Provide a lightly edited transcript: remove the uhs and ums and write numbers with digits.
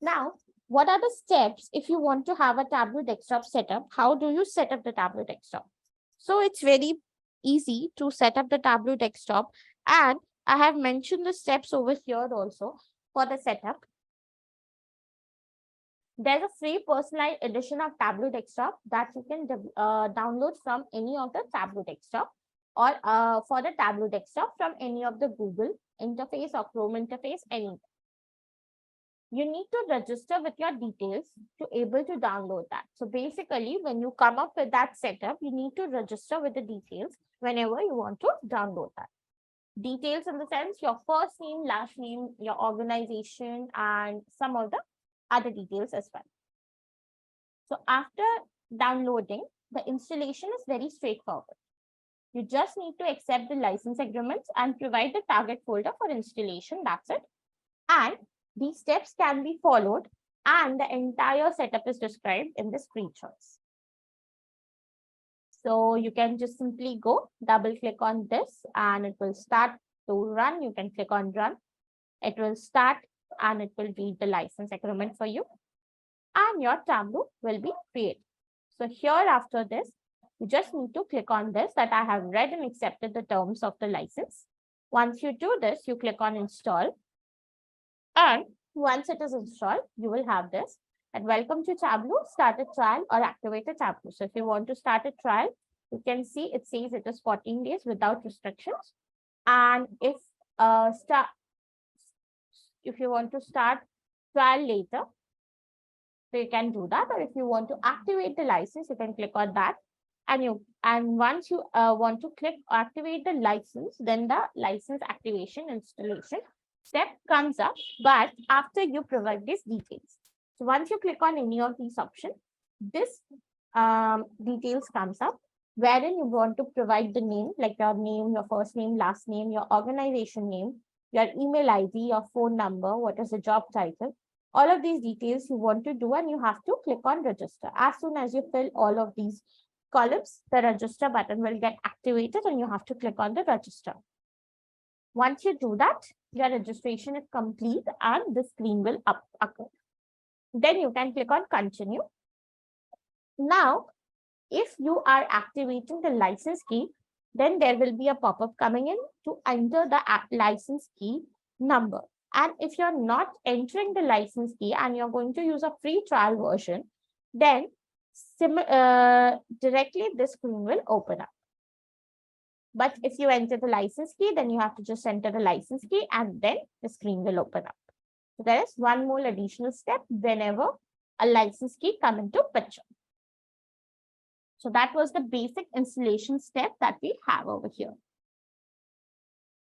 Now, what are the steps if you want to have a Tableau Desktop setup? How do you set up the Tableau Desktop? So it's very easy to set up the Tableau Desktop, and I have mentioned the steps over here also for the setup. There's a free personalized edition of Tableau Desktop that you can download from any of the Tableau Desktop, or for the Tableau Desktop from any of the Google interface or Chrome interface, any. You need to register with your details to able to download that. So basically, when you come up with that setup, you need to register with the details whenever you want to download that. Details in the sense your first name, last name, your organization, and some of the other details as well. So after downloading, the installation is very straightforward. You just need to accept the license agreements and provide the target folder for installation. That's it. And these steps can be followed, and the entire setup is described in the screenshots. So you can just simply go double click on this and it will start to run. You can click on run. It will start and it will read the license agreement for you, and your Tableau will be created. So here after this, you just need to click on this that I have read and accepted the terms of the license. Once you do this, you click on install. And once it is installed, you will have this. And welcome to Tableau, start a trial or activate a Tableau. So if you want to start a trial, you can see it says it is 14 days without restrictions. And if you want to start trial later, so you can do that. Or if you want to activate the license, you can click on that. And once you want to click activate the license, then the license activation installation step comes up, but after you provide these details. So once you click on any of these options, this details comes up, wherein you want to provide the name, like your name, your first name, last name, your organization name, your email ID, your phone number, what is the job title. All of these details you want to do, and you have to click on register. As soon as you fill all of these columns, the register button will get activated and you have to click on the register. Once you do that, your registration is complete and the screen will occur. Then you can click on continue. Now, if you are activating the license key, then there will be a pop-up coming in to enter the license key number. And if you're not entering the license key and you're going to use a free trial version, then directly the screen will open up. But if you enter the license key, then you have to just enter the license key and then the screen will open up. So there is one more additional step whenever a license key comes into picture. So that was the basic installation step that we have over here.